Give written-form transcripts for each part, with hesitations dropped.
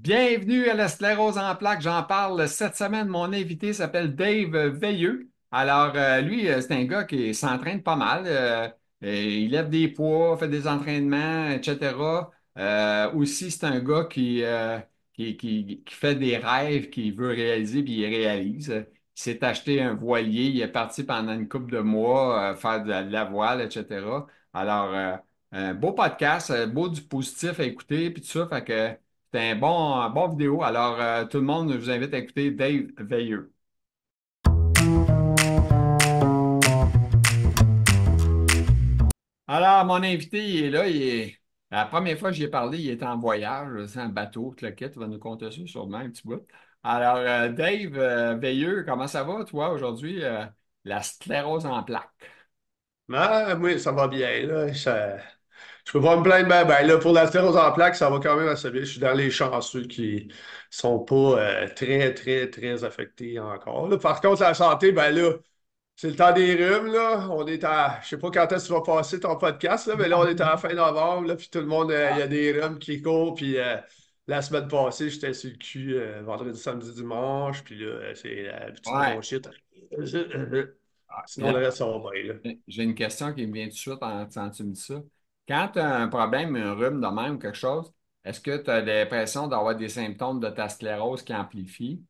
Bienvenue à la sclérose en plaques. J'en parle cette semaine. Mon invité s'appelle Dave Veilleux. Alors, lui, c'est un gars qui s'entraîne pas mal. Il lève des poids, fait des entraînements, etc. Aussi, c'est un gars qui fait des rêves qu'il veut réaliser, puis il réalise. Il s'est acheté un voilier. Il est parti pendant une couple de mois faire de la voile, etc. Alors, un beau podcast, beau du positif à écouter, puis tout ça. Fait que c'est un bon vidéo. Alors, tout le monde, je vous invite à écouter Dave Veilleux. Alors, mon invité, il est là. La première fois que j'y ai parlé, il était en voyage, c'est un bateau, tout le kit, il va nous conter ça sûrement un petit bout. Alors, Dave Veilleux, comment ça va, toi, aujourd'hui? La sclérose en plaques. Ah, moi, ça va bien, là. Je peux pas me plaindre, là, pour la sclérose en plaques, ça va quand même assez bien. Je suis dans les chanceux qui sont pas très, très, très affectés encore, là. Par contre, la santé, là, c'est le temps des rhumes, là. Je sais pas quand est-ce que tu vas passer ton podcast, là, mais là, on est à la fin novembre, là, puis tout le monde, il y a des rhumes qui courent, puis la semaine passée, j'étais sur le cul vendredi, samedi, dimanche, puis là, c'est la petite Ouais. bronchite. Puis Sinon, là, le reste, ça va bien, là. j'ai une question qui me vient tout de suite quand tu me dis ça. Quand tu as un problème, un rhume de même ou quelque chose, est-ce que tu as l'impression d'avoir des symptômes de ta sclérose qui amplifient?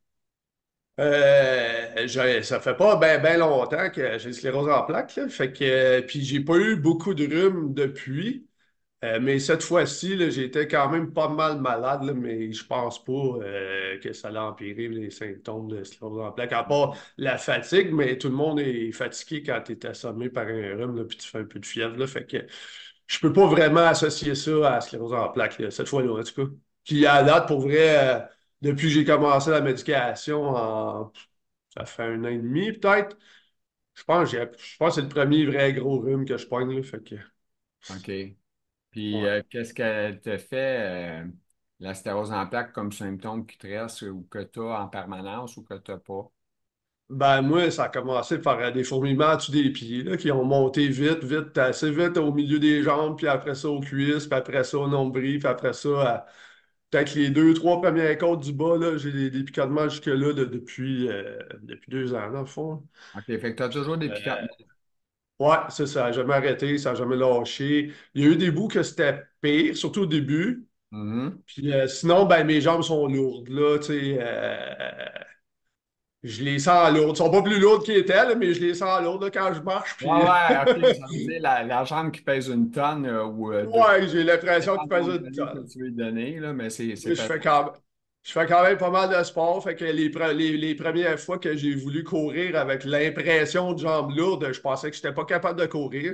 Ça fait pas ben longtemps que j'ai sclérose en plaques, là. Fait que, puis j'ai pas eu beaucoup de rhume depuis. Mais cette fois-ci, là, j'étais quand même pas mal malade, là, mais je pense pas que ça a empiré les symptômes de sclérose en plaques. À part la fatigue, mais tout le monde est fatigué quand tu es assommé par un rhume, là, puis tu fais un peu de fièvre, là. Fait que je peux pas vraiment associer ça à la sclérose en plaques, là, cette fois-là, en tout cas. Puis à la date, pour vrai, depuis que j'ai commencé la médication, ça fait un an et demi peut-être, je pense que c'est le premier vrai gros rhume que je pogne, là. Fait que, OK. Puis, ouais. qu'est-ce qu'elle te fait, la stérose en plaques, comme symptôme qui te reste ou que tu as en permanence ou que tu n'as pas? Ben, moi, ça a commencé par des fourmillements en dessous des pieds, là, qui ont monté vite, vite, assez vite au milieu des jambes, puis après ça aux cuisses, puis après ça au nombril, puis après ça, peut-être les deux, trois premières côtes du bas, là, j'ai des picotements jusque-là depuis 2 ans, dans le fond. OK. Fait que tu as toujours des picotements. Euh, ouais, c'est ça, ça n'a jamais arrêté, ça n'a jamais lâché. Il y a eu des bouts que c'était pire, surtout au début. Mhm. Puis sinon, ben, mes jambes sont lourdes, là, tu sais. Je les sens lourdes. Elles sont pas plus lourdes qu'elles étaient, là, mais je les sens lourdes là, quand je marche. Ouais, Puis, ouais, OK. Ça veut dire la jambe qui pèse une tonne ou deux. ouais, j'ai Ça l'impression dépend qu'il du pèse nombre une d'années que tonne. tu veux lui donner, là, mais c'est Mais pas. je fais quand même pas mal de sport. Fait que les premières fois que j'ai voulu courir avec l'impression de jambes lourdes, je pensais que je n'étais pas capable de courir.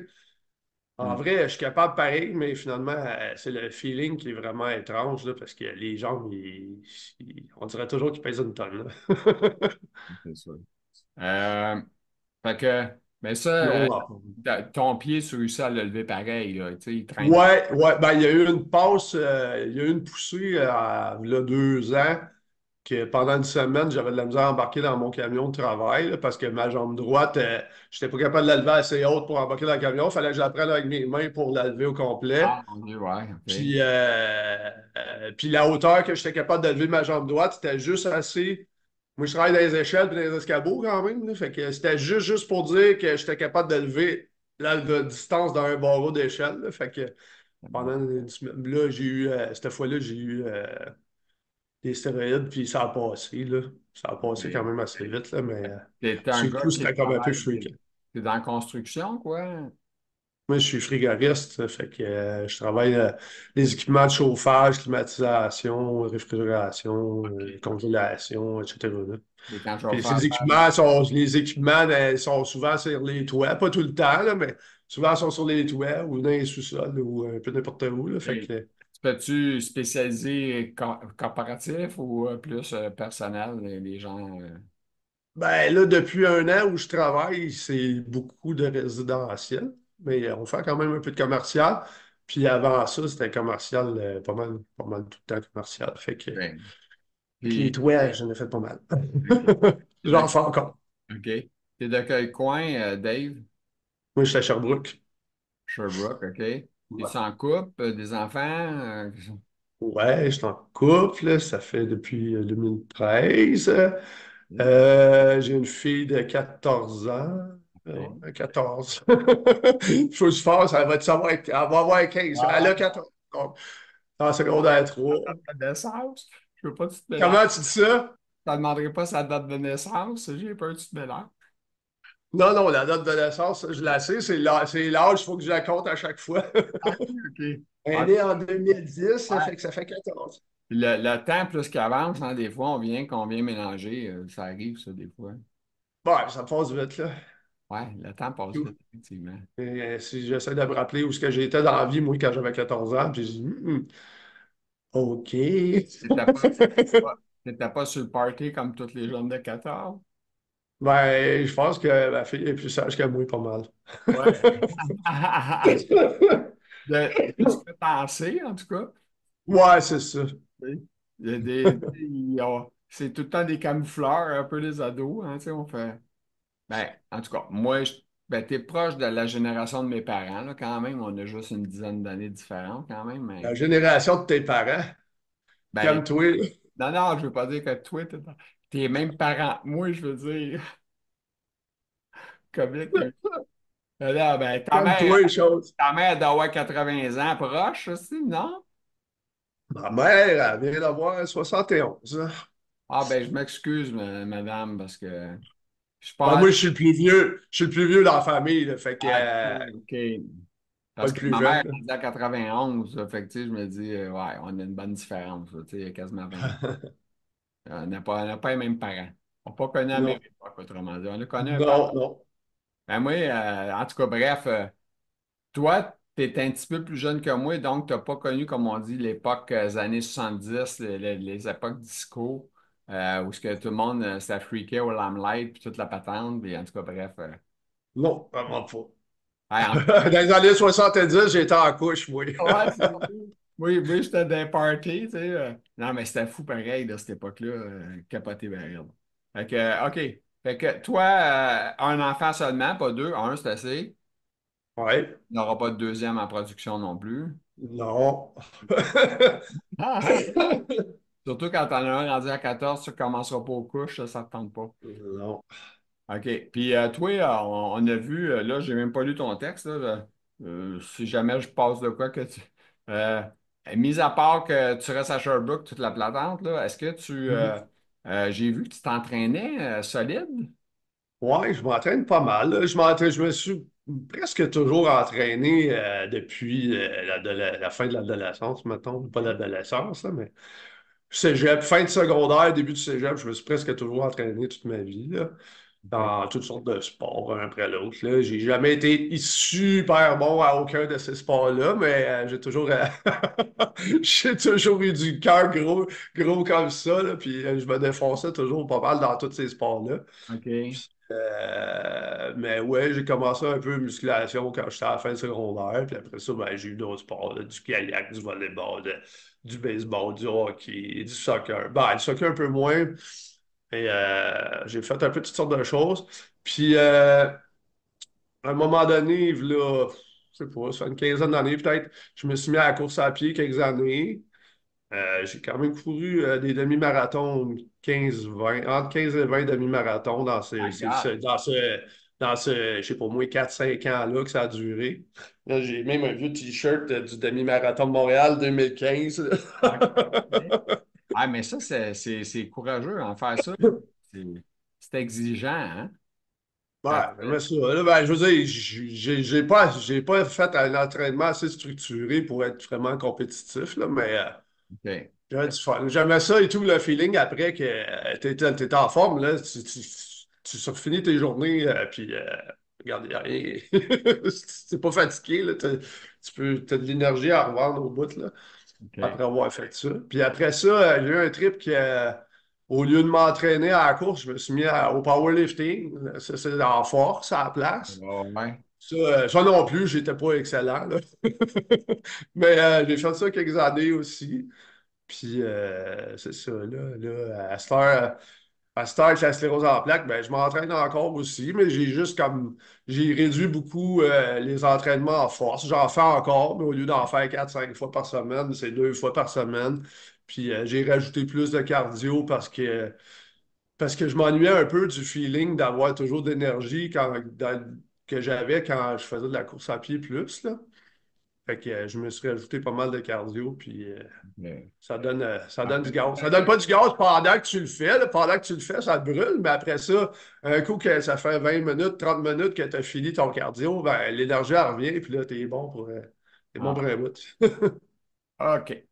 En Hmm. vrai, je suis capable pareil, mais finalement, c'est le feeling qui est vraiment étrange là, parce que les jambes, on dirait toujours qu'ils pèsent une tonne, là. C'est ça. Euh, Fait que, mais ça, Non, là. ton pied, tu réussis à le lever pareil, là, tu sais, il traîne. Ouais, ouais, ben, il y a eu une passe, il y a eu une poussée il y a 2 ans que pendant une semaine, j'avais de la misère à embarquer dans mon camion de travail là, parce que ma jambe droite, je n'étais pas capable de la lever assez haute pour embarquer dans le camion. Il fallait que je la prenne avec mes mains pour la lever au complet. Ah, mon Dieu, ouais, OK. Puis la hauteur que j'étais capable de lever ma jambe droite, c'était juste assez. Moi, je travaille dans les échelles et dans les escabeaux quand même, là. Fait que c'était juste pour dire que j'étais capable de lever la distance d'un barreau d'échelle, là. Fait que pendant une semaine, là, cette fois-là, j'ai eu des stéroïdes, puis ça a passé, là. Ça a passé quand OK. même assez vite, là, mais T'es un sur le gars coup, qui c'était comme un peu travaille, fréquent. t'es dans la construction, quoi. Moi, je suis frigoriste, fait que je travaille les équipements de chauffage, climatisation, réfrigération, OK. congélation, etc., là. Et quand je vais Puis faire les équipements sont souvent sur les toits, pas tout le temps, là, mais souvent ils sont sur les toits ou dans les sous-sols ou un peu n'importe où, là. Fait tu que, peux-tu spécialiser corporatif ou plus personnel, les gens? ben là, depuis un an où je travaille, c'est beaucoup de résidentiel, mais on fait quand même un peu de commercial. Puis avant ça, c'était commercial, pas mal tout le temps commercial. Fait que, OK. les Puis, toits, j'en ai fait pas mal. OK. T'es J'en de, fais encore. OK. T'es de quel coin, Dave? Moi, je suis à Sherbrooke. Sherbrooke, OK. Ouais. Es-tu en couple, des enfants? Ouais, je suis en couple, ça fait depuis 2013. OK. J'ai une fille de 14 ans. OK. 14. Faut que je fasse, elle va avoir 15. Elle Ah, a 14. Donc, en secondaire 3. date de naissance. Je veux pas que tu te mélanges. Comment tu dis ça? Je ne demanderai pas sa date de naissance. J'ai peur que tu te mélanges. Non, non, la date de naissance, je la sais, c'est l'âge, il faut que je la compte à chaque fois. OK, OK. Elle est Ah, née en 2010, ça ouais. fait que ça fait 14. Le temps, plus qu'il avance, hein, des fois, qu'on vient mélanger. Ça arrive, ça, des fois. Bon, ça passe vite, là. Ouais, le temps passe vite, effectivement. Et, si j'essaie de me rappeler où ce que j'étais dans la vie, moi, quand j'avais 14 ans, puis j'ai dit, OK. T'étais pas sur le party comme tous les jeunes de 14? Ben, je pense que ma fille est plus sage que moi, pas mal. Ouais. De ce que t'en sais, en tout cas. Ouais, c'est ça. Oui. C'est tout le temps des camoufleurs, un peu les ados, hein, tu sais, on fait. Ben, en tout cas, ben, t'es proche de la génération de mes parents, là, quand même. On a juste une dizaine d'années différentes, quand même, La mais. génération de tes parents, Ben, comme toi. non, non, je veux pas dire que toi, t'es même parent. Moi, je veux dire, comique. Ben là, ben, Comme toi, les choses. ta mère doit avoir 80 ans proche aussi, non? Ma mère, elle vient d'avoir 71. Ah, ben, je m'excuse, madame, parce que je Ben, pense. moi, je suis le plus vieux. Je suis le plus vieux dans la famille, là, fait que, Ah, OK, OK. pas Parce le que plus ma jeune, mère là. est à 91, là, fait que, tu sais, je me dis, ouais, on a une bonne différence, là, tu sais, il y a quasiment 20 ans. On n'a pas les mêmes parents. On n'a pas connu la même Non, époque, autrement dit. On a connu un peu. non, non. Ben, moi, en tout cas, bref, toi, tu es un petit peu plus jeune que moi, donc tu n'as pas connu, comme on dit, l'époque des années 70, les époques disco, où ce que tout le monde s'affriquait au limelight, puis toute la patente, puis en tout cas, bref. Non, vraiment pas. Ouais, Dans les années 70, j'étais en couche, moi. ouais, c'est ça. Oui, j'étais dans les parties, tu sais. Non, mais c'était fou pareil, de cette époque-là, capoté ben raide. Fait que, OK. Fait que toi, un enfant seulement, pas deux, un, c'est assez. Ouais, Il n'y aura pas de deuxième en production non plus. non. Ah, ah. Surtout quand t'en as un rendu à 14, tu ne recommenceras pas aux couches, ça ne te tente pas. Non. OK. Puis toi, on a vu, là, j'ai même pas lu ton texte, là, si jamais je passe de quoi que tu. Euh, Mis à part que tu restes à Sherbrooke toute la platante, là, est-ce que tu. J'ai vu que tu t'entraînais solide? Ouais, je m'entraîne pas mal, là. Je me suis presque toujours entraîné depuis la fin de l'adolescence, mettons. Pas OK. l'adolescence, là, mais cégep, fin de secondaire, début du cégep, je me suis presque toujours entraîné toute ma vie, là, OK. dans toutes sortes de sports, un après l'autre, là. J'ai jamais été super bon à aucun de ces sports-là, mais j'ai toujours eu du cœur gros, gros comme ça, là, puis je me défonçais toujours pas mal dans tous ces sports-là. OK. Mais ouais, j'ai commencé un peu musculation quand j'étais à la fin de secondaire. Puis après ça, ben, j'ai eu d'autres sports, là, du kayak, du volleyball, du baseball, du hockey, du soccer. Ben, le soccer un peu moins. Et j'ai fait un peu toutes sortes de choses. Puis à un moment donné, là, je sais pas, ça fait une quinzaine d'années peut-être, je me suis mis à la course à pied quelques années. J'ai quand même couru des demi-marathons 15-20, entre 15 et 20 demi-marathons My God. dans ce, je sais pas moi, 4-5 ans-là que ça a duré. Là, j'ai même un vieux T-shirt du demi-marathon de Montréal 2015. OK. Ah, mais ça, c'est courageux en faire ça, là. C'est c'est exigeant, hein? Ouais, Parfait. mais ça, là, ben, je veux dire, j'ai pas fait un entraînement assez structuré pour être vraiment compétitif, là, mais OK. j'avais du fun. J'aimais ça et tout, le feeling après que t'étais en forme, là, tu surfinis tes journées, puis regarde, y a rien. C'est pas fatigué, là, t'as de l'énergie à revendre au bout, là, OK. après avoir fait ça. Puis après ça, j'ai eu un trip au lieu de m'entraîner à la course, je me suis mis au powerlifting. Ça, c'est en force, à la place. Ouais. Ça non plus, j'étais pas excellent, là. Mais j'ai fait ça quelques années aussi. Puis c'est ça, là, à cette heure. À cette heure, avec la sclérose en plaques, ben, je m'entraîne encore aussi, mais j'ai réduit beaucoup les entraînements en force. J'en fais encore, mais au lieu d'en faire 4 5 fois par semaine, c'est 2 fois par semaine. Puis j'ai rajouté plus de cardio parce que je m'ennuyais un peu du feeling d'avoir toujours d'énergie que j'avais quand je faisais de la course à pied plus, là. Fait que je me suis rajouté pas mal de cardio, puis Mais, ça en donne du fait, gaz. Ça donne pas du gaz pendant que tu le fais, là. Pendant que tu le fais, ça te brûle, mais après ça, un coup que ça fait 20 minutes, 30 minutes que tu as fini ton cardio, ben, l'énergie elle revient, puis là, t'es bon ah, pour un bout. OK.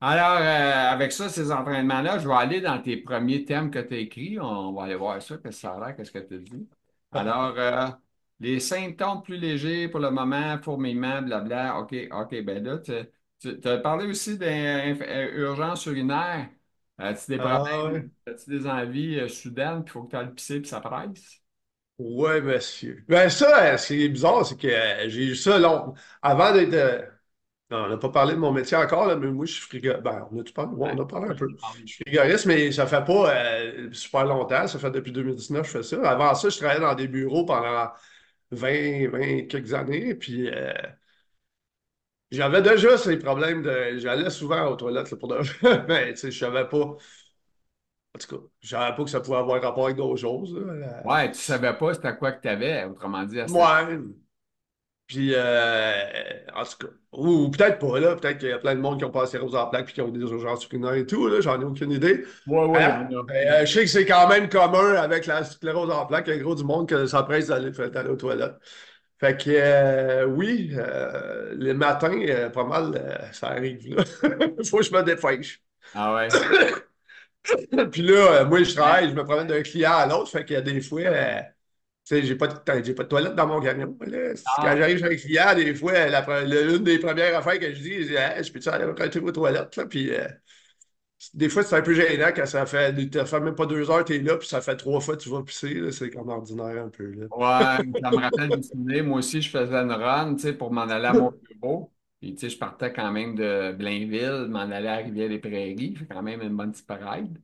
Alors, avec ça, ces entraînements-là, je vais aller dans tes premiers thèmes que tu as écrits. On va aller voir ça, qu'est-ce que ça a l'air, qu'est-ce que tu as dit. Alors, les symptômes plus légers pour le moment, fourmillement, blabla. OK, OK. Ben là, tu as parlé aussi d'urgence urinaire. As-tu des Ah ouais. problèmes? As-tu des envies soudaines, puis il faut que tu ailles pisser, puis ça presse? Ouais, monsieur. Ben ça, ce qui est bizarre, c'est que j'ai eu ça long. Avant d'être. Non, on n'a pas parlé de mon métier encore, là, mais moi, je suis frigoriste. Ben, on a-tu parlé? Ouais, Ouais, on a parlé un moi, je peu. t'ai parlé. Je suis frigoriste, mais ça fait pas super longtemps. Ça fait depuis 2019 que je fais ça. Avant ça, je travaillais dans des bureaux pendant 20 quelques années. Puis j'avais déjà ces problèmes de. J'allais souvent aux toilettes là, pour de. Mais tu sais, je savais pas. En tout cas, je savais pas que ça pouvait avoir rapport avec d'autres choses. Là. Ouais, tu savais pas c'était quoi que tu avais, autrement dit, à cette... Ouais. Puis, en tout cas, ou peut-être pas, là. Peut-être qu'il y a plein de monde qui ont passé rose en plaques puis qui ont des urgences urinaires et tout, là. J'en ai aucune idée. Ouais, ouais, il y Hein? en a. Je sais que c'est quand même commun avec la sclérose en plaques. Il y a gros du monde que ça presse d'aller aux toilettes. Fait que, oui, les matins, pas mal, ça arrive, là. Faut que je me dépêche. Ah ouais. Puis là, moi, je Ouais. travaille, je me promène d'un client à l'autre. Fait qu'il y a des fois, tu sais, j'ai pas de toilette dans mon camion. Là. Quand Ah, j'arrive chez un client, des fois, l'une des premières affaires que je dis, c'est hey, je peux-tu aller rentrer aux toilettes? Là? Puis des fois, c'est un peu gênant quand ça fait même pas 2 heures, t'es là, puis ça fait 3 fois que tu vas pisser. Là. C'est comme ordinaire un peu. Là. ouais, ça me rappelle une idée. Moi aussi, je faisais une run, tu sais, pour m'en aller à mon bureau. Puis, tu sais, je partais quand même de Blainville, m'en allais à Rivière-des-Prairies. Fait quand même une bonne petite ride.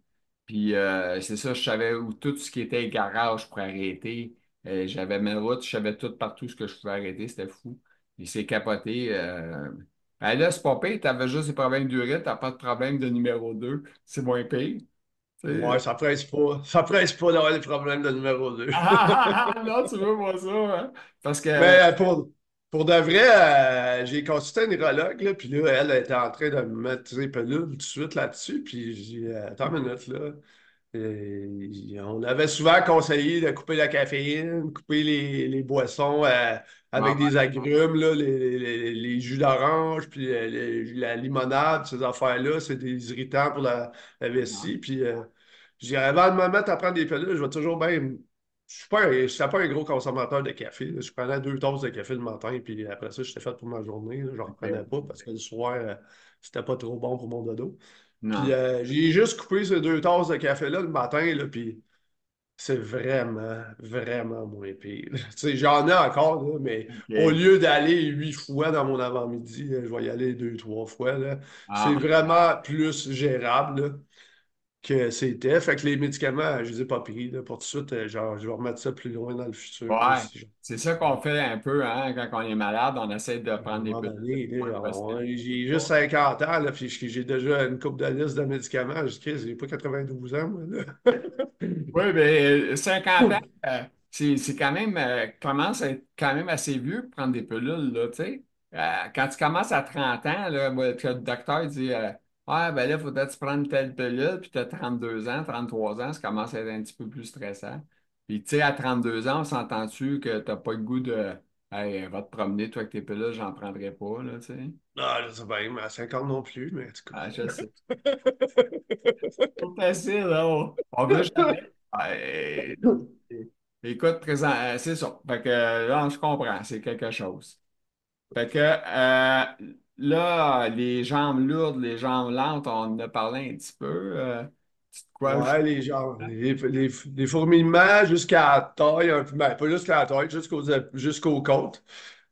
Puis, c'est ça, je savais où tout ce qui était garage pour arrêter. J'avais mes routes, je savais tout partout ce que je pouvais arrêter. C'était fou. Il s'est capoté. Ben là, c'est pas pire. T'avais juste des problèmes d'urine, t'as pas de problème de numéro 2. C'est moins pire. Tu sais. Ouais, ça presse pas. Ça presse pas d'avoir des problèmes de numéro 2. Non, tu veux moi ça, hein? Parce que, Mais pour de vrai, j'ai consulté un neurologue, là, puis là, elle était en train de me mettre des pilules tout de suite là-dessus, puis j'ai dit, attends une minute, là. On avait souvent conseillé de couper la caféine, couper les boissons avec des ouais, agrumes, là, les jus d'orange, puis la limonade, ces affaires-là, c'est des irritants pour la vessie. Puis j'ai dit, avant de me mettre à prendre des pilules, je vais toujours bien. Je suis pas un gros consommateur de café. Là. Je prenais 2 tasses de café le matin, puis après ça, j'étais fait pour ma journée. Là. Je ne reprenais pas parce que le soir, c'était pas trop bon pour mon dodo. Puis non. j'ai juste coupé ces 2 tasses de café-là le matin, là, puis c'est vraiment, vraiment moins pire. Tu sais, j'en ai encore, là, mais au OK. lieu d'aller 8 fois dans mon avant-midi, je vais y aller 2 3 fois. Là. Ah, C'est ben, vraiment plus gérable là, que c'était. Fait que les médicaments, je les ai pas pris là, pour tout de suite. Genre, je vais remettre ça plus loin dans le futur. Là, ouais. si je- C'est ça qu'on fait un peu, hein, quand on est malade, on essaie de À un prendre des moment pilules donné, le moins là, possible. j'ai juste 50 ans, là, puis j'ai déjà une coupe de liste de médicaments. Je dis, Chris, j'ai pas 92 ans, moi, là. Oui, bien, 50 ans, c'est quand même, commence à être quand même assez vieux pour prendre des pilules, là, tu sais. Quand tu commences à 30 ans, là, moi, que le docteur dit, ouais, ben là, il faudrait que tu prennes telle pilule, puis tu as 32 ans, 33 ans, ça commence à être un petit peu plus stressant. Puis, tu sais, à 32 ans, on s'entend-tu que tu n'as pas le goût de, hey, va te promener, toi, avec tes pilules, j'en prendrai pas, là, tu sais. Non, je sais pas, mais à 50 non plus, mais en tout Ah, je sais. cas. Pas facile, là. On veut jamais. Écoute, présent, c'est ça. Fait que là, je comprends, c'est quelque chose. Fait que là, les jambes lourdes, les jambes lentes, on en a parlé un petit peu. Quoi? Ouais, les gens, les fourmillements jusqu'à la taille, ben, pas jusqu'à la taille, jusqu'aux côtes.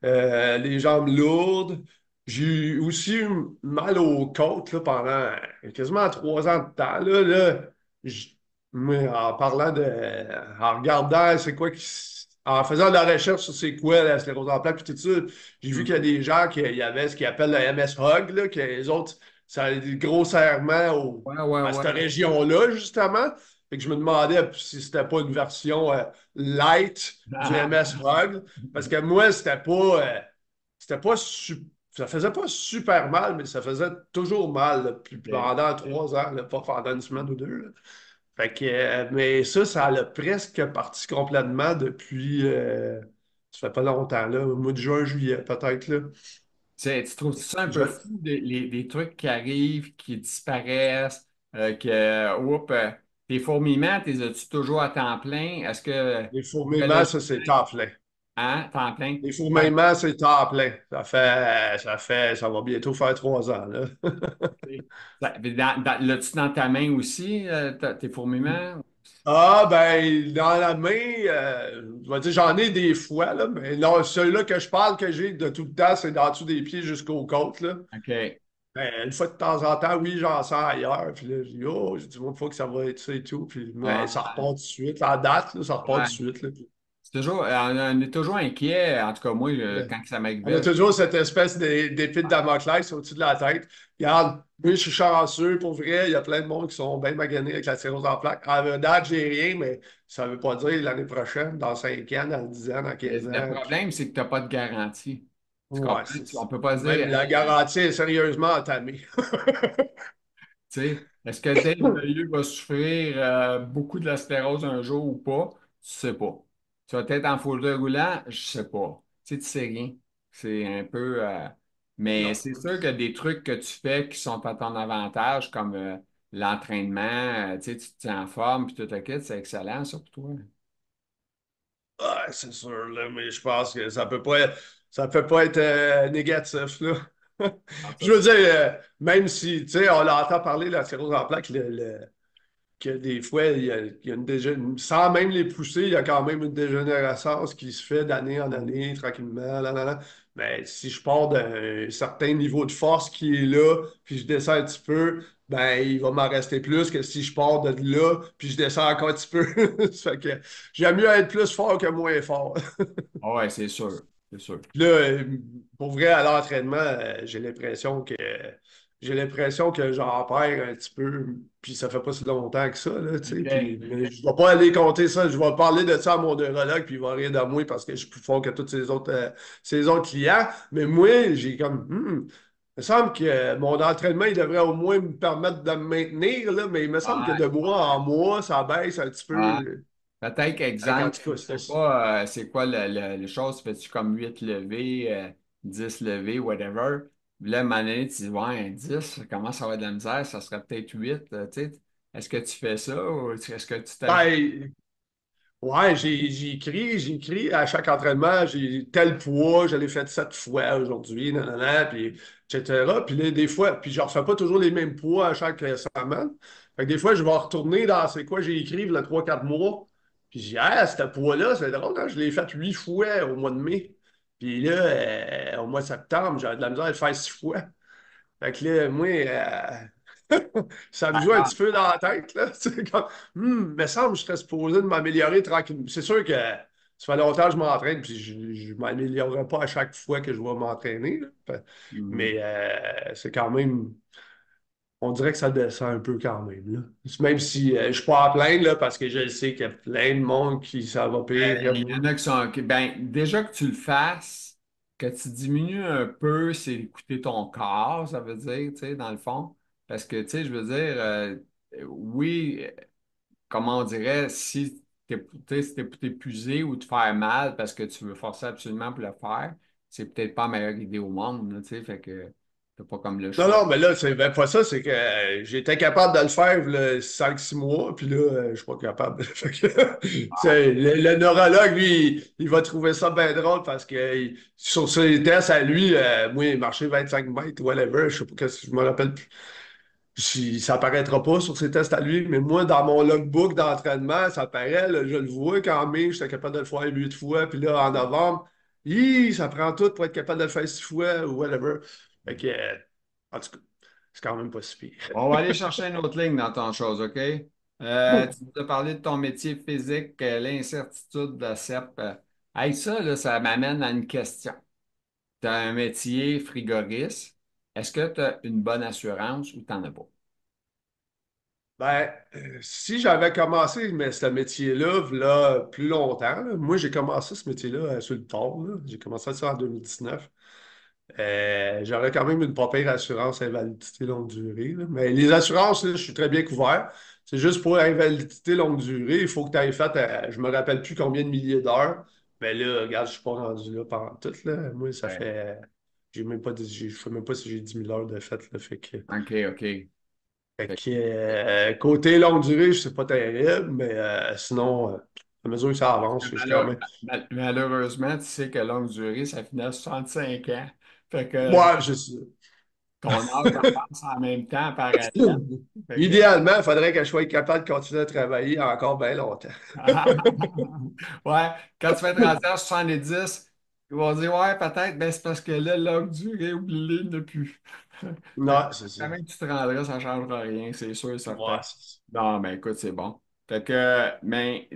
Les jambes lourdes. J'ai eu aussi eu mal aux côtes là, pendant quasiment 3 ans de temps. Là, moi, en parlant de. En regardant c'est quoi en faisant de la recherche sur c'est quoi la sclérose en plaques puis tout ça, j'ai vu qu'il y a Mhm. des gens qui y avait ce qu'ils appellent le MS-Hug, là, que les autres, ça a des gros serrements Ouais, ouais, à ouais. cette région-là, justement. Fait que je me demandais si c'était pas une version light du Ah, MS-Hug. Parce que moi, c'était pas ça faisait pas super mal, mais ça faisait toujours mal là, puis ok. pendant 3 ans, là, pas pendant une semaine ou deux. Là. Fait que, mais ça l'a presque parti complètement depuis. Ça fait pas longtemps, là, au mois de juin, juillet, peut-être. Là. Tu trouves ça un peu Je- fou, les trucs qui arrivent, qui disparaissent, oups, tes fourmillements, t'es as-tu toujours à temps plein? Est-ce que les après fourmillements, le ça, c'est temps plein. hein, temps plein? Les Ouais. fourmillements, c'est temps plein. Ça va bientôt faire 3 ans, là. L'as-tu dans ta main aussi, tes fourmillements? Ah, ben, dans la main, je vais dire, j'en ai des fois, là, mais non, celui-là que je parle, que j'ai de tout le temps, c'est dans dessous des pieds jusqu'aux côtes, là. OK. Ben, une fois de temps en temps, oui, j'en sens ailleurs, puis là, je dis, oh, j'ai dit, une fois que ça va être ça et tout, puis mais ça Ouais, repart tout de suite. La date, là, ça repart tout ouais. de suite, là. C'est toujours, on est toujours inquiet, en tout cas moi, Ouais. quand ça On a m'arrivait. toujours cette espèce d'épée de Damoclès au-dessus de la tête. Regarde, oui, je suis chanceux, pour vrai, il y a plein de monde qui sont bien maganés avec la cirrhose en plaques. À la date, j'ai rien, mais ça ne veut pas dire l'année prochaine, dans 5 ans, dans 10 ans, dans Le 15 le ans. Puis... problème, c'est que tu n'as pas de garantie. Tu Ouais, comprends? On ne peut pas dire, même la garantie est sérieusement entamée. tu sais, est-ce que Dave Veilleux va souffrir beaucoup de la sclérose un jour ou pas? Tu sais pas. Tu vas être en fauteuil roulant? Je sais pas. Tu sais rien. C'est un peu. Mais Non. c'est sûr que des trucs que tu fais qui sont à ton avantage, comme l'entraînement, tu sais, tu te tiens en forme, puis tout le kit, c'est excellent, ça pour toi. Ouais, c'est sûr, là, mais je pense que ça peut pas être négatif, là. Ah, ça, Je veux dire, même si, tu sais, on l'entend parler de la sclérose en plaques, que des fois, il y a sans même les pousser, il y a quand même une dégénérescence qui se fait d'année en année, tranquillement, là, là, là. Mais si je pars d'un certain niveau de force qui est là, puis je descends un petit peu, ben, il va m'en rester plus que si je pars de là, puis je descends encore un petit peu. Ça fait que j'aime mieux être plus fort que moins fort. ah ouais, c'est sûr. C'est sûr. Là, pour vrai, à l'entraînement, j'ai l'impression que j'en perds un petit peu, puis ça fait pas si longtemps que ça, là, tu sais, OK. puis mais je vais pas aller compter ça, je vais parler de ça à mon neurologue, puis il va rire de moi parce que je suis plus fort que tous ces autres clients, mais moi, j'ai comme, il me semble que mon entraînement, il devrait au moins me permettre de me maintenir, là, mais il me semble que Ouais, de mois en mois, ça baisse un petit ouais. peu. Peut-être En qu'exemple, tout je cas, ne sais pas c'est quoi les choses, fais-tu comme 8 levées, 10 levées, whatever. Puis là, à un moment donné, tu dis, ouais, 10, ça commence à avoir de la misère, ça serait peut-être 8, tu sais. Est-ce que tu fais ça ou est-ce que tu t'ajoutes? ben, ouais, j'ai écrit à chaque entraînement, j'ai tel poids, je l'ai fait 7 fois aujourd'hui, nanana, puis etc. Puis là, des fois, puis je ne refais pas toujours les mêmes poids à chaque semaine. Fait que des fois, je vais retourner dans c'est quoi j'ai écrit il y a 3-4 mois. Puis je dis, ah, ce poids-là, c'est drôle, hein, je l'ai fait 8 fois au mois de mai. Puis là, au mois de septembre, j'avais de la misère à le faire 6 fois. Fait que là, moi, ça me joue un petit peu dans la tête, là. C'est comme, me semble que je serais supposé de m'améliorer tranquillement. C'est sûr que ça fait longtemps que je m'entraîne, puis je ne m'améliorerai pas à chaque fois que je vais m'entraîner, là. Mhm. Mais c'est quand même, on dirait que ça descend un peu quand même, là. Même si je suis pas à plaindre, là, parce que je sais qu'il y a plein de monde qui ça va pire que Il y moi. en a qui sont. Ben, déjà que tu le fasses, que tu diminues un peu, c'est écouter ton corps, ça veut dire, tu sais, dans le fond. Parce que, tu sais, je veux dire, oui. Comment on dirait, si t'es épuisé ou te faire mal parce que tu veux forcer absolument pour le faire, c'est peut-être pas la meilleure idée au monde, là, tu sais, fait que t'as pas comme le Non, choix. non, mais là, c'est même pas ça, c'est que j'étais capable de le faire le 5-6 mois, puis là, je suis pas capable. Fait que, le neurologue, lui, il va trouver ça bien drôle parce que sur ses tests à lui, moi, il marchait 25 mètres, whatever, je sais pas, je me rappelle plus. Ça apparaîtra pas sur ses tests à lui, mais moi, dans mon logbook d'entraînement, ça apparaît, là, je le vois quand même, j'étais capable de le faire 8 fois, puis là, en novembre, ça prend tout pour être capable de le faire 6 fois, ou whatever. Fait que, en tout cas, c'est quand même pas si pire. On va aller chercher une autre ligne dans ton chose, OK? Tu nous as parlé de ton métier physique, l'incertitude de CEP. Hey, ça, là, ça m'amène à une question. Tu as un métier frigoriste. Est-ce que tu as une bonne assurance ou tu n'en as pas? Si j'avais commencé mais ce métier-là, là, plus longtemps, là, moi j'ai commencé ce métier-là sur le tard, là. J'ai commencé ça en 2019. J'aurais quand même une pas pire assurance invalidité longue durée, là. Mais les assurances, là, je suis très bien couvert. C'est juste pour invalidité longue durée, il faut que tu aies fait, je me rappelle plus combien de milliers d'heures. Mais là, regarde, je suis pas rendu là pendant tout, là. Moi, ça Ouais. fait. J'ai même pas, je sais même pas si j'ai 10 000 heures de fait, là. OK, OK. Fait que, Côté longue durée, je sais pas terrible, mais sinon, à mesure que ça avance, je suis quand même. malheureusement, tu sais que longue durée, ça finit à 65 ans. Fait que Ouais, je sais. ton âge avance en même temps parallèle. Fait que, Idéalement, il faudrait que je sois capable de continuer à travailler encore bien longtemps. ouais, quand tu vas être rendu à 70, ils vont dire, ouais, peut-être, ben c'est parce que là, longue durée, oublie-le, ne plus. Fait que, Non, c'est ça. quand même que tu te rendras, ça ne changera rien, c'est sûr et certain. Ouais, c'est ça. Non, mais écoute, c'est bon. Fait que, mais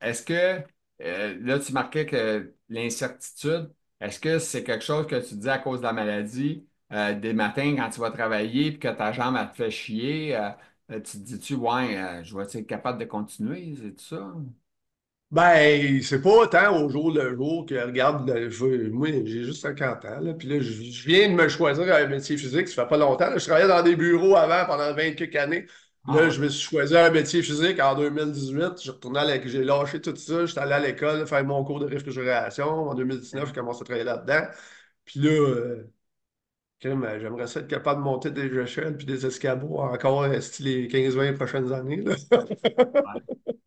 est-ce que, là, tu marquais que l'incertitude, est-ce que c'est quelque chose que tu dis à cause de la maladie, des matins quand tu vas travailler puis que ta jambe, elle te fait chier, tu te dis-tu, ouais, je vais être capable de continuer, c'est tout ça? C'est pas autant au jour le jour que, regarde, moi, j'ai juste 50 ans, là, puis là, je viens de me choisir un métier physique, ça fait pas longtemps, là. Je travaillais dans des bureaux avant pendant 20 quelques années. Là, Ah, je me suis choisi un métier physique en 2018. J'ai lâché tout ça, j'étais allé à l'école faire mon cours de réfrigération. En 2019, je ouais. commencé à travailler là-dedans. Puis là, j'aimerais ça être capable de monter des échelles puis des escabeaux encore, style les 15-20 prochaines années, là. Ouais.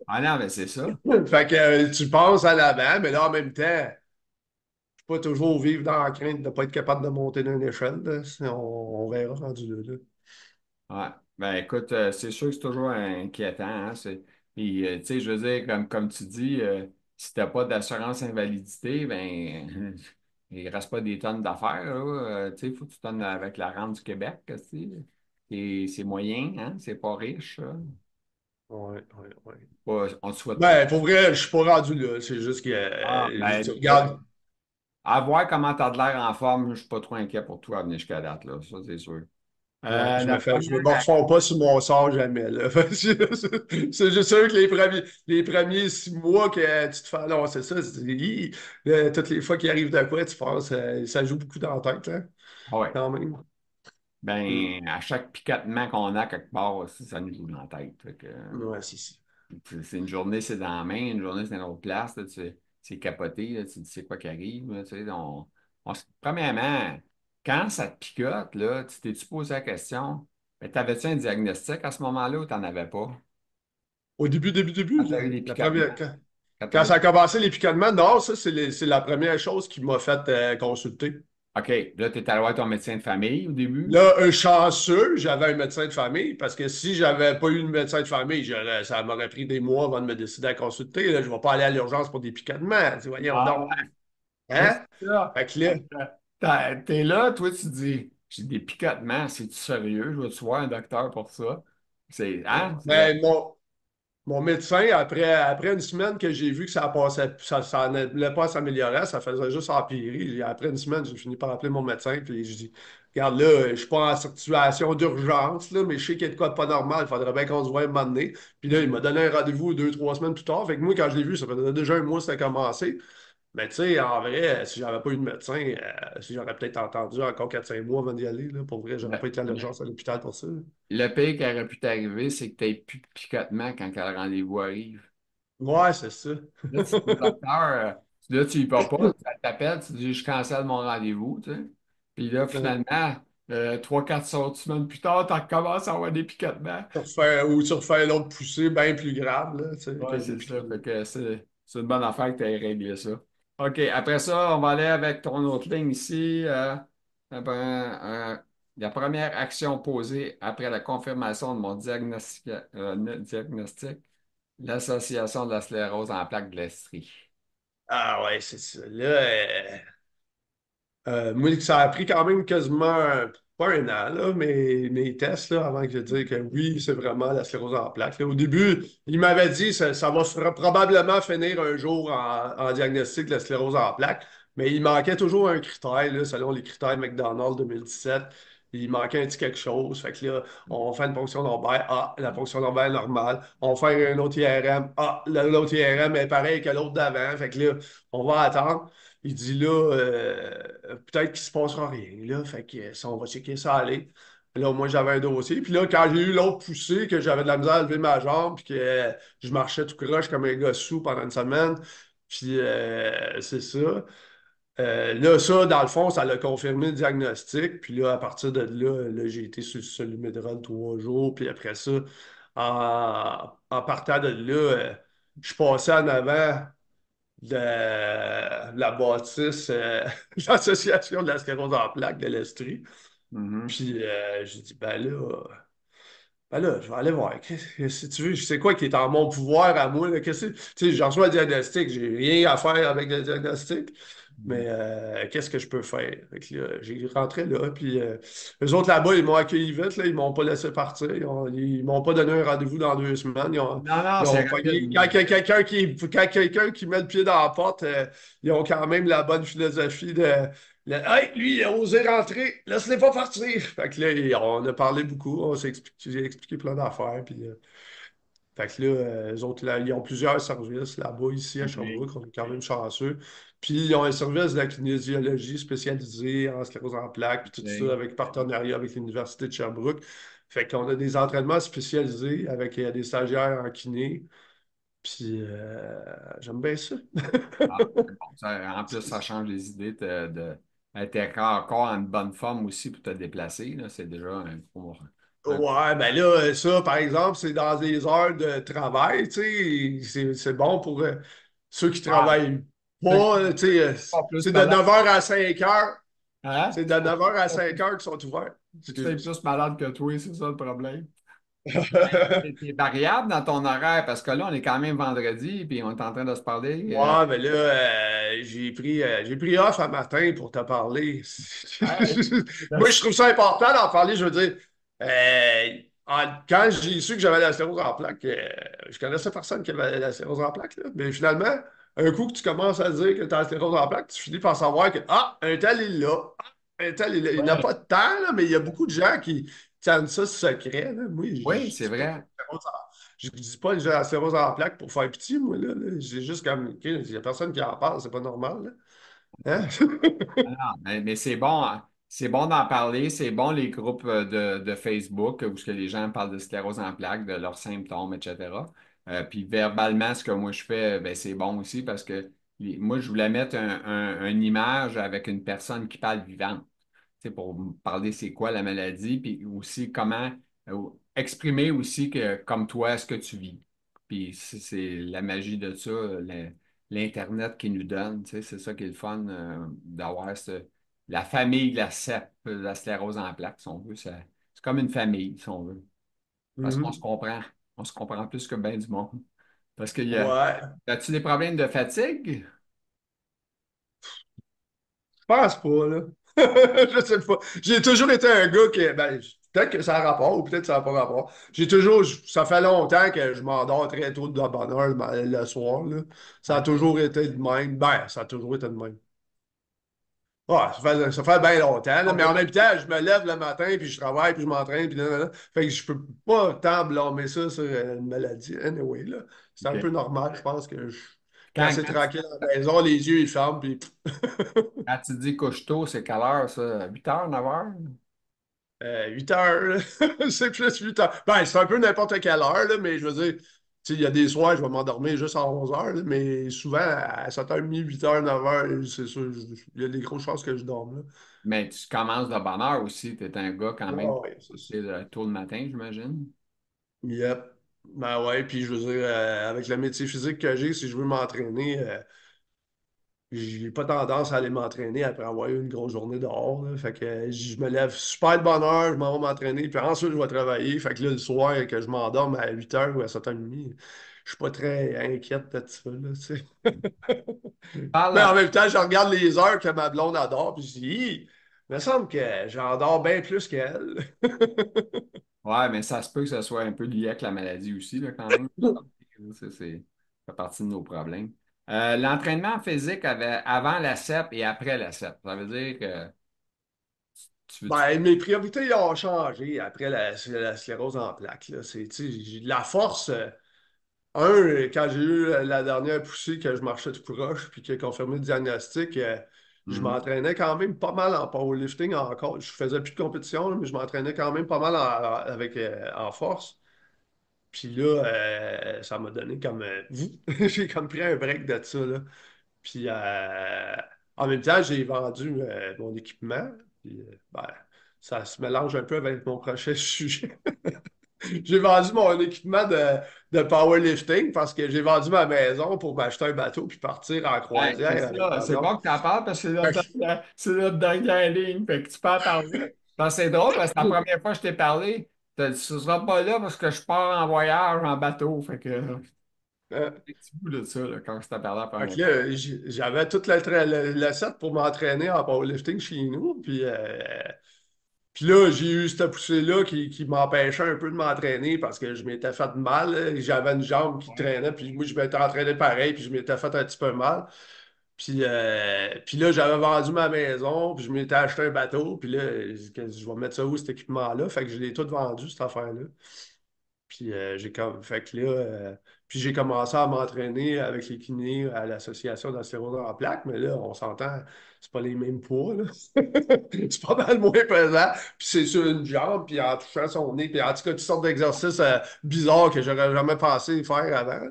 Ah non, mais c'est ça. Fait que tu penses à l'avant, mais là, en même temps, pas toujours vivre dans la crainte de ne pas être capable de monter d'une échelle, là. On verra rendu là, là. Ouais. Ben écoute, c'est sûr que c'est toujours inquiétant, hein, puis, tu sais, je veux dire, comme tu dis, si tu n'as pas d'assurance invalidité, ben il reste pas des tonnes d'affaires, là. Tu sais, il faut que tu donnes avec la rente du Québec, tu sais. Et c'est moyen, hein, c'est pas riche, ça. Ouais, ouais, ouais. On ne souhaite pas. Pour vrai, je suis pas rendu là. C'est juste que Ah, tu ben, regardes. à voir comment tu as de l'air en forme, je suis pas trop inquiet pour toi à venir jusqu'à date, là, ça c'est sûr. Ouais, La je me première morfonds pas sur mon sort jamais, là. C'est juste sûr que les premiers 6 mois que tu te fais. Non, c'est ça. Toutes les fois qu'il arrive de quoi, tu penses, ça joue beaucoup dans la tête, là, ouais. quand même. Mm. Ben, à chaque picotement qu'on a quelque part aussi, ça nous joue dans la tête. Fait que, Ouais, c'est ça. c'est une journée, c'est dans la main, une journée, c'est dans l'autre place. Là, c'est capoté, là, tu sais quoi qui arrive. Là, tu sais, premièrement, quand ça te picote, là, tu t'es-tu posé la question, ben, t'avais-tu un diagnostic à ce moment-là ou t'en avais pas? Au début, Quand là, t'as eu les la picotements, première, quand t'as quand eu... ça a commencé les picotements, non, ça, c'est la première chose qui m'a fait consulter. OK, là, t'es allé voir ton médecin de famille au début. Là, un chanceux, j'avais un médecin de famille, parce que si j'avais pas eu de médecin de famille, ça m'aurait pris des mois avant de me décider à consulter. Là, je vais pas aller à l'urgence pour des picotements. Voyons Ah donc. ouais, là, Hein? c'est ça. Fait que là, T'es là, toi, tu te dis, j'ai des picotements, c'est-tu sérieux? Je vais-tu voir un docteur pour ça? C'est, hein? ben, mon médecin, après une semaine que j'ai vu que ça passait, ça n'allait pas s'améliorer, ça faisait juste empirer. Après une semaine, j'ai fini par appeler mon médecin, puis je dis, regarde là, je suis pas en situation d'urgence, là, mais je sais qu'il y a de quoi de pas normal, il faudrait bien qu'on se voie un moment donné. Puis là, il m'a donné un rendez-vous 2, 3 semaines plus tard. Fait que moi, quand je l'ai vu, ça faisait déjà un mois que ça a commencé. Mais tu sais, en vrai, si j'avais pas eu de médecin, si j'aurais peut-être entendu encore 4, 5 mois avant d'y aller, là, pour vrai, j'aurais pas été à l'urgence à l'hôpital pour ça. Le pire qui aurait pu t'arriver, c'est que tu n'aies plus de picotement quand le rendez-vous arrive. Ouais, c'est ça. Là, tu dis au docteur, là, tu y vas pas, ça t'appelle, tu dis, je cancelle mon rendez-vous, tu sais. Puis là, finalement, 3, 4 semaines plus tard, tu recommences à avoir des picotements. Ou tu refais l'autre poussée bien plus grave, là, tu sais, que Ouais, des c'est ça. piqûres. Fait que c'est une bonne affaire que tu aies réglé ça. OK, après ça, on va aller avec ton autre ligne ici. La première action posée après la confirmation de mon diagnostic, l'association de la sclérose en plaques de l'Estrie. Ah ouais, c'est ça. Là, Moi, ça a pris quand même quasiment, pas un an, là, mais mes tests, là, avant que je dise que oui, c'est vraiment la sclérose en plaques. Là. Au début, il m'avait dit que ça va probablement finir un jour en diagnostic de la sclérose en plaques, mais il manquait toujours un critère, là, selon les critères McDonald's 2017. Il manquait un petit quelque chose. Fait que là, on fait une ponction lombaire. Ah, la ponction lombaire est normale. On fait un autre IRM. Ah, l'autre IRM est pareil que l'autre d'avant. Fait que là, on va attendre. Il dit là, peut-être qu'il ne se passera rien. Là, fait que ça, on va checker ça aller. Là, au moins, j'avais un dossier. Puis là, quand j'ai eu l'autre poussée, que j'avais de la misère à lever ma jambe, puis que je marchais tout croche comme un gars sous pendant une semaine, puis c'est ça. Là, ça, dans le fond, ça l'a confirmé le diagnostic. Puis là, à partir de là, j'ai été sur le Solumedrol 3 jours. Puis après ça, en partant de là, je suis passé en avant de la bâtisse de l'Association de la sclérose en plaques de l'Estrie. Mhm. Puis j'ai dit, ben là, je vais aller voir. Si tu veux, je sais quoi qui est en mon pouvoir à moi. Là, tu sais, j'en reçois le diagnostic, j'ai rien à faire avec le diagnostic. Mais qu'est-ce que je peux faire? Fait que là, j'ai rentré là, puis eux autres là-bas, ils m'ont accueilli vite, là, ils m'ont pas laissé partir. Ils m'ont pas donné un rendez-vous dans 2 semaines. Non, non, Ils c'est ont rapide. pogné- quand, quand quelqu'un qui met le pied dans la porte, ils ont quand même la bonne philosophie de Hey, lui, il a osé rentrer, laisse-les pas partir. Fait que là, on a parlé beaucoup, j'ai expliqué plein d'affaires, puis fait que là, eux autres, là, ils ont plusieurs services là-bas, ici à OK. Sherbrooke, on est quand même chanceux. Puis ils ont un service de la kinésiologie spécialisé en sclérose en plaques, puis tout ça, OK. avec partenariat avec l'Université de Sherbrooke. Fait qu'on a des entraînements spécialisés avec des stagiaires en kiné. Puis j'aime bien ça. Ah, c'est bon. En plus, ça change les idées t'es encore en bonne forme aussi pour te déplacer, là. C'est déjà un Ouais, ben là, ça, par exemple, c'est dans des heures de travail, tu sais, c'est bon pour ceux qui ah, travaillent ceux qui pas, tu sais, sont pas plus c'est de malades. 9h à 5h, Hein? c'est de 9h à 5h qu'ils sont ouverts. Tu es Excuse. plus malade que toi, c'est ça le problème. T'es variable dans ton horaire parce que là, on est quand même vendredi puis on est en train de se parler. Ouais, mais là, j'ai pris off un matin pour te parler. Hey, Moi, je trouve ça important d'en parler. Je veux dire, quand j'ai su que j'avais la sclérose en plaques, je connaissais personne qui avait la sclérose en plaques. Là. Mais finalement, un coup que tu commences à dire que tu as la sclérose en plaques, tu finis par savoir que, ah, un tel est là. Un tel est là. Il n'a ouais. pas de temps, là, mais il y a beaucoup de gens qui tiennent ça secret. Là. Moi, Oui, je c'est dis pas. vrai. Je dis pas que j'ai la sclérose en plaques pour faire pitié, moi, là. C'est juste comme, OK, il y a personne qui en parle, c'est pas normal, là. Hein? Ah non, mais c'est bon, hein. C'est bon d'en parler. C'est bon les groupes de Facebook où ce que les gens parlent de sclérose en plaques, de leurs symptômes, etc. Puis verbalement, ce que moi je fais, ben, c'est bon aussi parce que moi, je voulais mettre une image avec une personne qui parle vivante. Pour me parler c'est quoi la maladie, puis aussi comment exprimer aussi que comme toi, ce que tu vis. Puis c'est la magie de ça, l'Internet qui nous donne, c'est ça qui est le fun d'avoir la famille de la CEP, la sclérose en plaques, si on veut. C'est comme une famille, si on veut. Parce qu'on se Mhm. comprend. On se comprend plus que bien du monde. Parce qu'il y a. Ouais, As-tu des problèmes de fatigue? je pense pas, là. Je sais pas. J'ai toujours été un gars qui, ben, peut-être que ça a rapport ou peut-être que ça n'a pas rapport. Ça fait longtemps que je m'endors très tôt de bonne heure le soir, là. Ça a OK. toujours été de même. Ben, ça a toujours été de même. Ouais, ça fait bien longtemps, là, mais en même temps, je me lève le matin, puis je travaille, puis je m'entraîne, puis nanana. Fait que je peux pas tant blâmer ça sur une maladie. Anyway, là. C'est un OK. peu normal, je pense que je suis Quand, assez quand tranquille à la maison, les yeux, ils ferment, puis Quand tu dis couche-tôt, c'est quelle heure ça? 8 heures, 9 heures? 8 heures, c'est plus 8 heures. Ben, c'est un peu n'importe quelle heure, là, mais je veux dire, tu sais, il y a des soirs, je vais m'endormir juste à 11 heures, là, mais souvent, à 7h30, 8 heures, 9 heures, c'est sûr, il y a des grosses chances que je dorme, là. Mais tu commences de bonne heure aussi. Tu es un gars quand même Ah ouais, c'est ça. tôt le matin, j'imagine. Yep. Ben ouais, puis je veux dire, avec le métier physique que j'ai, si je veux m'entraîner, j'ai pas tendance à aller m'entraîner après avoir eu une grosse journée dehors, là. Fait que je me lève super de bonne heure, je m'en vais m'entraîner, puis ensuite je vais travailler. Fait que là, le soir, que je m'endorme à 8h ou à 7h30, je suis pas très inquiète de ça, là, tu sais. Mais en Parle, même temps, je regarde les heures que ma blonde adore, puis je dis, il me semble que j'en dors bien plus qu'elle. ouais, mais ça se peut que ce soit un peu lié avec la maladie aussi, là, quand même. C'est ça fait partie de nos problèmes. L'entraînement physique avant la CEP et après la CEP, ça veut dire que tu veux. Ben, mes priorités ont changé après la sclérose en plaques, là. Tu sais, j'ai de la force. Quand j'ai eu la dernière poussée que je marchais tout proche puis qui a confirmé le diagnostic, je Mhm. m'entraînais quand même pas mal en powerlifting encore. Je faisais plus de compétition, là, mais je m'entraînais quand même pas mal en force. Puis là, ça m'a donné comme vous. J'ai comme pris un break de ça, là. Puis en même temps, j'ai vendu mon équipement. Puis ben, ça se mélange un peu avec mon prochain sujet. J'ai vendu mon équipement de powerlifting parce que j'ai vendu ma maison pour m'acheter un bateau puis partir en Ouais, c'est croisière avec ça. ma C'est blonde. bon que tu en parles parce que Fait c'est notre dernière ligne. Fait que tu peux en parler. Parce que c'est drôle parce que la première fois que je t'ai parlé, t'as dit, ce sera pas là parce que je pars en voyage en bateau. Fait que euh, un petit bout de ça là, quand je t'ai parlé la fait première que fois. là, j'avais tout le set pour m'entraîner en powerlifting chez nous. Puis là, j'ai eu cette poussée-là qui m'empêchait un peu de m'entraîner parce que je m'étais fait mal, là. J'avais une jambe qui Ouais. traînait, puis moi, je m'étais entraîné pareil, puis je m'étais fait un petit peu mal. Puis là, j'avais vendu ma maison, puis je m'étais acheté un bateau, puis là, je vais mettre ça où, cet équipement-là? Fait que je l'ai tout vendu, cette affaire-là. Puis fait que là, puis j'ai commencé à m'entraîner avec les kinés à l'Association d'astéroïdes en plaques, mais là, on s'entend, c'est pas les mêmes poids, là. C'est pas mal moins pesant, puis c'est sur une jambe, puis en touchant son nez, puis en tout cas, toutes sortes d'exercices bizarres que j'aurais jamais pensé faire avant.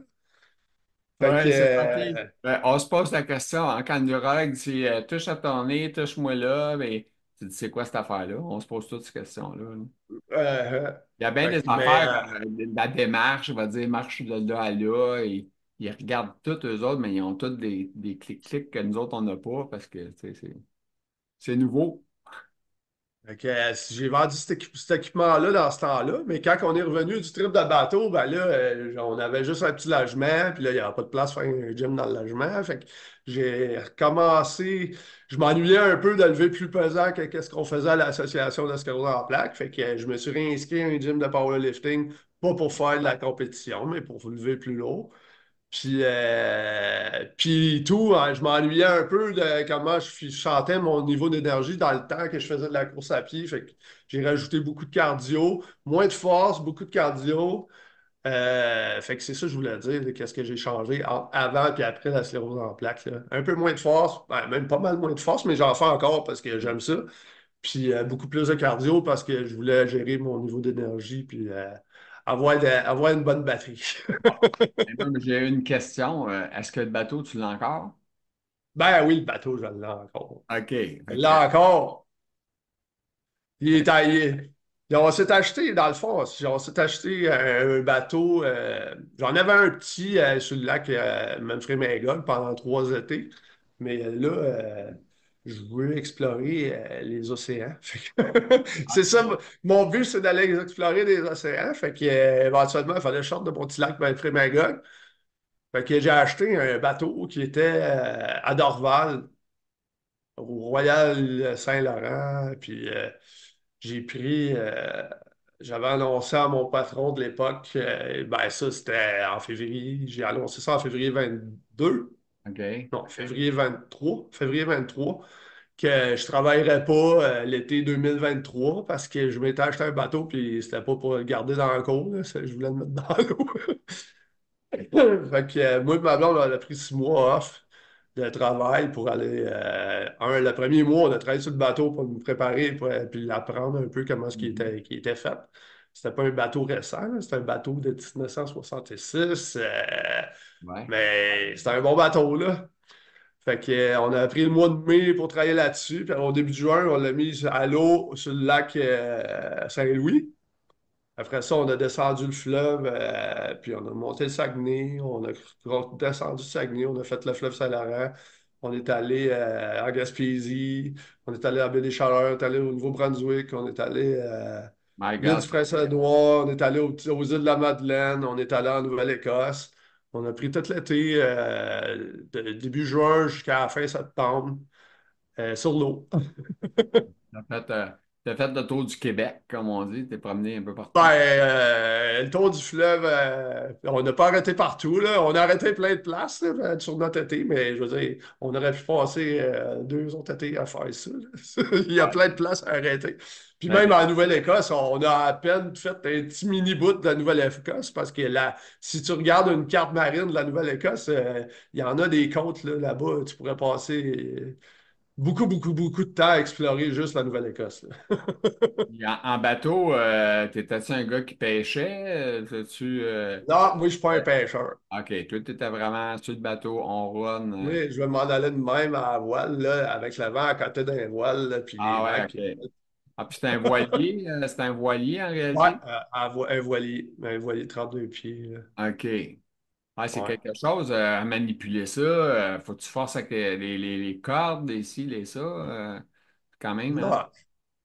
Fait que, Ouais, c'est parti. On se pose la question, hein, quand le neurologue dit touche à ton nez, touche-moi là, mais tu dis c'est quoi cette affaire-là? On se pose toutes ces questions-là, là. euh, Il y a bien fait des que- mais, affaires comme la démarche, on va dire marche de là à là, et ils regardent tous eux autres, mais ils ont tous des clics-clics que nous autres, on n'a pas parce que tu sais, c'est nouveau. Fait que, j'ai vendu cet équipement-là dans ce temps-là, mais quand on est revenu du trip de bateau, ben là, on avait juste un petit logement, puis là, il n'y avait pas de place pour faire un gym dans le logement. Fait que j'ai recommencé, je m'ennuyais un peu de lever plus pesant que qu'est-ce qu'on faisait à l'association de sclérose en plaques. Fait que je me suis réinscrit à un gym de powerlifting, pas pour faire de la compétition, mais pour lever plus lourd. Puis tout, hein, je m'ennuyais un peu de comment je chantais mon niveau d'énergie dans le temps que je faisais de la course à pied. Fait que j'ai rajouté beaucoup de cardio, moins de force, beaucoup de cardio. Fait que c'est ça que je voulais dire, là, qu'est-ce que j'ai changé avant et après la sclérose en plaques, là. Un peu moins de force, ben, même pas mal moins de force, mais j'en fais encore parce que j'aime ça. Puis beaucoup plus de cardio parce que je voulais gérer mon niveau d'énergie puis avoir une bonne batterie. Bon. Et moi, j'ai une question. Est-ce que le bateau, tu l'as encore? Ben oui, le bateau, je l'ai encore. OK. Je Fait l'ai que, encore. Il est taillé. On s'est acheté, dans le fond, on s'est acheté un bateau. J'en avais un petit sur le lac Manfred-Magog pendant 3 étés. Mais là, je veux explorer les océans. C'est ça, mon but, c'est d'aller explorer les océans. Fait que, éventuellement, il fallait que je sorte de mon petit lac Manfred-Magog. Fait que j'ai acheté un bateau qui était à Dorval, au Royal Saint-Laurent. Puis j'ai pris, j'avais annoncé à mon patron de l'époque, ben ça c'était en février, j'ai annoncé ça en février 22, OK. non, février 23, que je ne travaillerais pas l'été 2023 parce que je m'étais acheté un bateau puis c'était pas pour le garder dans le cours, là, je voulais le mettre dans l'eau. Fait que moi et ma blonde, on a pris 6 mois off de travail pour aller. Le premier mois, on a travaillé sur le bateau pour nous préparer puis apprendre un peu comment Mhm. qui était fait. C'était pas un bateau récent, là, c'était un bateau de 1966, Ouais. mais c'était un bon bateau, là. Fait que, on a pris le mois de mai pour travailler là-dessus, puis au début de juin, on l'a mis à l'eau sur le lac Saint-Louis. Après ça, on a descendu le fleuve, puis on a monté le Saguenay, on a descendu le Saguenay, on a fait le fleuve Saint-Laurent, on est allé en Gaspésie, on est allé à Baie-des-Chaleurs, on est allé au Nouveau-Brunswick, on est allé My l'île God. du Prince-Édouard, on est allé aux îles de la Madeleine, on est allé en Nouvelle-Écosse. On a pris tout l'été, de début juin jusqu'à la fin septembre, sur l'eau. T'as fait, euh, t'as fait le tour du Québec, comme on dit. T'es promené un peu partout. Ben, le tour du fleuve, on n'a pas arrêté partout, là. On a arrêté plein de places là, sur notre été, mais je veux dire, on aurait pu passer 2 autres étés à faire ça, là. Il y a Ouais. plein de places à arrêter. Puis même Ben, en Nouvelle-Écosse, on a à peine fait un petit mini-bout de la Nouvelle-Écosse parce que là, si tu regardes une carte marine de la Nouvelle-Écosse, il y en a des côtes là, là-bas. Tu pourrais passer beaucoup, beaucoup, beaucoup de temps à explorer juste la Nouvelle-Écosse, là. en bateau, t'étais-tu un gars qui pêchait? Non, moi, je suis pas un Euh, pêcheur. OK, toi, t'étais vraiment sur le bateau, on run. Oui, je vais m'en aller de même à la voile, là, avec le vent à côté d'un voile, là, puis les Ah ouais, vagues. Puis... OK. Ah, puis c'est un voilier en Ouais, réalité? un voilier de 32 pieds, là. OK. Ah, c'est Ouais. quelque chose à manipuler ça. Faut que tu forces avec les cordes, les ci, les ça. Quand même, hein? Non,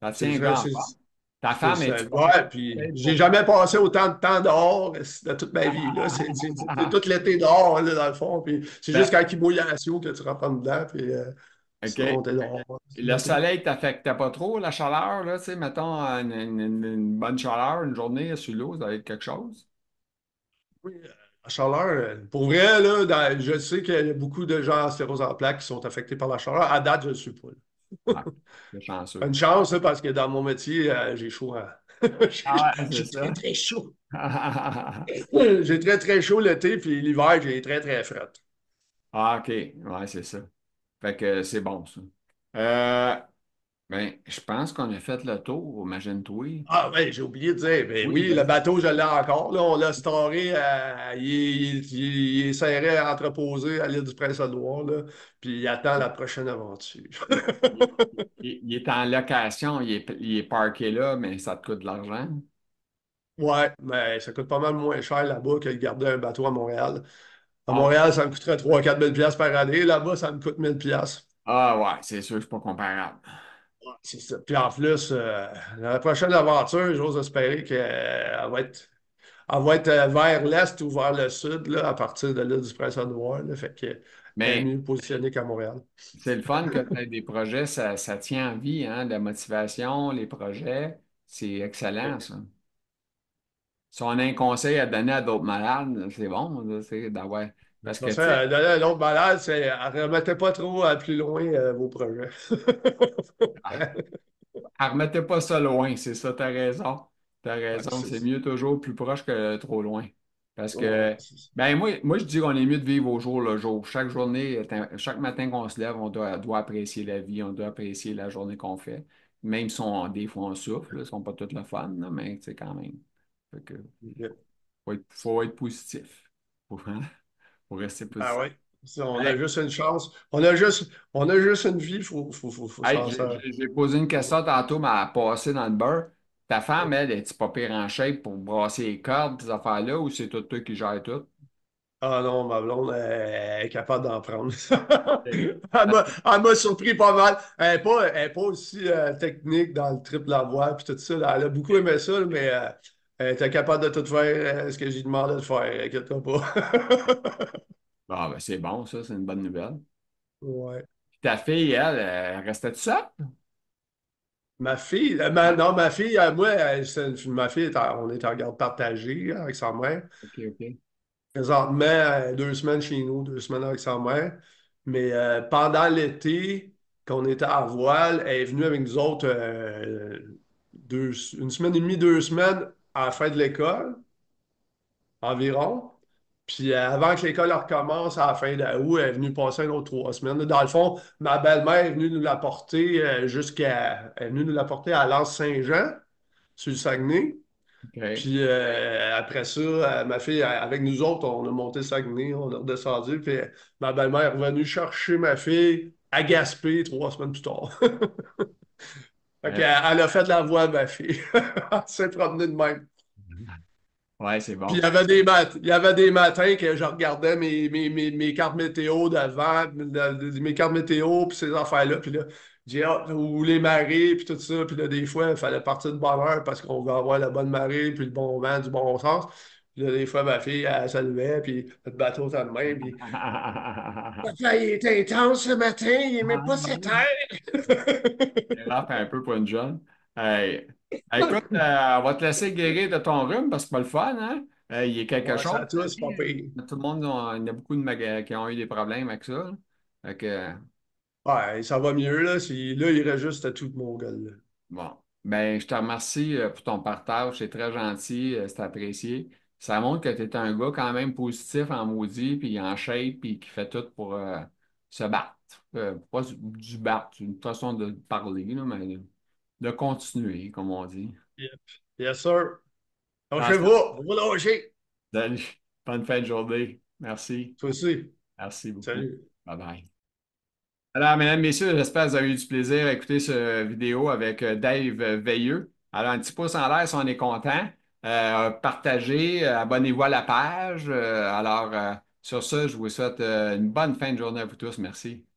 Ça c'est tient un ça, gars en forme. Ta femme, est-tu pas ouais, puis j'ai pour... jamais passé autant de temps dehors de toute ma vie, là. C'est tout l'été dehors, là, dans le fond, puis c'est juste Ben, quand il mouille à l'assaut que tu rentres dedans, puis OK. sinon, t'es dehors. Le soleil t'affectait pas trop, la chaleur, là, tu sais, mettons une bonne chaleur, une journée sur l'eau, ça va être quelque chose. Oui, la chaleur, pour vrai, là, je sais qu'il y a beaucoup de gens en sclérose en plaques qui sont affectés par la chaleur. À date, je ne le suis pas, Ah, c'est là. chanceux. Une chance, là, parce que dans mon métier, j'ai chaud. Ah ouais, c'est J'ai très, ça. très chaud. J'ai très, très chaud l'été, puis l'hiver, j'ai très, très frais. Ah, OK. Ouais, c'est ça. Fait que c'est bon, ça. Euh, ben, je pense qu'on a fait le tour, imagine-toi. Ah, oui, j'ai oublié de dire. Ben Oui, oui, le vas-y. bateau, je l'ai encore. Là, on l'a storé. Il est serré entreposé à l'île du Prince-Édouard, là, puis il attend la prochaine aventure. Il, il est en location, il est parké là, mais ça te coûte de l'argent. Ouais, mais ça coûte pas mal moins cher là-bas que de garder un bateau à Montréal. À Ah, Montréal, ça me coûterait 3 000 à 4 000 par année. Là-bas, ça me coûte 1 000 piastres. ah ouais, c'est sûr, c'est pas comparable. Ouais, c'est ça. Puis en plus, la prochaine aventure, j'ose espérer qu'elle elle va être vers l'est ou vers le sud, là, à partir de l'île du Prince-Édouard, là. Fait que elle est Mais mieux positionnée qu'à Montréal. c'est le fun que tu aies des projets, ça tient en vie, hein, la motivation, les projets, c'est excellent, ça. Si on a un conseil à donner à d'autres malades, c'est bon, là, c'est d'avoir. Parce que, tu sais, Donner un autre malade, c'est remettez pas trop plus loin vos projets. remettez pas ça loin, c'est ça, t'as raison. T'as Ouais, raison, c'est c'est ça. mieux toujours plus proche que trop loin. Parce Ouais, que, ben moi je dis qu'on est mieux de vivre au jour le jour. Chaque journée, chaque matin qu'on se lève, doit apprécier la vie, on doit apprécier la journée qu'on fait. Même si des fois on souffle, là, ils sont pas toutes le fun, là, mais c'est quand même. Fait que, OK. faut être positif. Faut, hein, faut rester Ah positif. ouais. Si on a Hey, juste une chance. On a juste une vie, faut hey, s'en sortir. j'ai posé une question tantôt, mais elle a passé dans le beurre. Ta femme, elle, est-tu pas pire en shape pour brasser les cordes, ces affaires-là, ou c'est tout toi qui gères tout? Ah non, ma blonde elle est capable d'en prendre. OK. Elle m'a surpris pas mal. Elle est pas aussi technique dans le triple à voix puis tout ça. Elle a beaucoup aimé ça, mais elle était capable de tout faire ce que j'ai demandé de faire. Inquiète-toi pas. Ah, ben c'est bon, ça, c'est une bonne nouvelle. Ouais. Puis ta fille, elle restait toute seule? Ma fille, Ouais. non, ma fille, moi, ma fille, on est en garde partagée avec sa mère. OK, OK. Présentement, 2 semaines chez nous, 2 semaines avec sa mère. Mais pendant l'été, quand on était à voile, elle est venue avec nous autres 1 semaine et demie, 2 semaines à la fin de l'école, environ. Puis avant que l'école recommence à la fin d'août, elle est venue passer un autre 3 semaines. Dans le fond, ma belle-mère est venue nous l'apporter Elle est venue nous l'apporter à l'Anse-Saint-Jean, sur le Saguenay. OK. Puis après ça, ma fille, avec nous autres, on a monté Saguenay, on a redescendu. Puis ma belle-mère est revenue chercher ma fille à Gaspé 3 semaines plus tard. Fait Euh, qu'elle a fait de la voix à ma fille. Elle s'est promenée de même. ouais, c'est Puis bon. il y avait des matins que je regardais mes cartes météo d'avant, mes cartes météo, puis ces affaires-là. Puis là, j'ai hâte, ou les marées, puis tout ça. Puis là, des fois, il fallait partir de bonne heure parce qu'on veut avoir la bonne marée, puis le bon vent, du bon sens. Puis là, des fois, ma fille, elle se levait, puis le bateau, ça de même, puis papa, il était intense ce matin, il aimait pas cette heure. Dérape un peu pour une jeune. Hey. Écoute, on va te laisser guérir de ton rhume parce que c'est pas le fun, hein? Il y a quelque Ouais, chose, ça ta tous, c'est pas vie. pire. Tout le monde, il y en a beaucoup qui ont eu des problèmes avec ça, là. Fait que, Ouais, ça va mieux, là. Là, il reste juste à tout mon gueule, là. bon. Ben, je te remercie pour ton partage. C'est très gentil, c'est apprécié. Ça montre que tu es un gars quand même positif en maudit, puis en shape, puis qui fait tout pour se battre. Pas du battre, c'est une façon de parler, là, mais de continuer, comme on dit. Yep. Yes, sir. Lâchez Attention. pas, vous lâchez. Salut. Bonne fin de journée. Merci. Toi aussi. Merci beaucoup. Salut. Bye bye. Alors, mesdames, messieurs, j'espère que vous avez eu du plaisir à écouter cette vidéo avec Dave Veilleux. Alors, un petit pouce en l'air si on est content. Partagez, abonnez-vous à la page. Sur ce, je vous souhaite une bonne fin de journée à vous tous. Merci.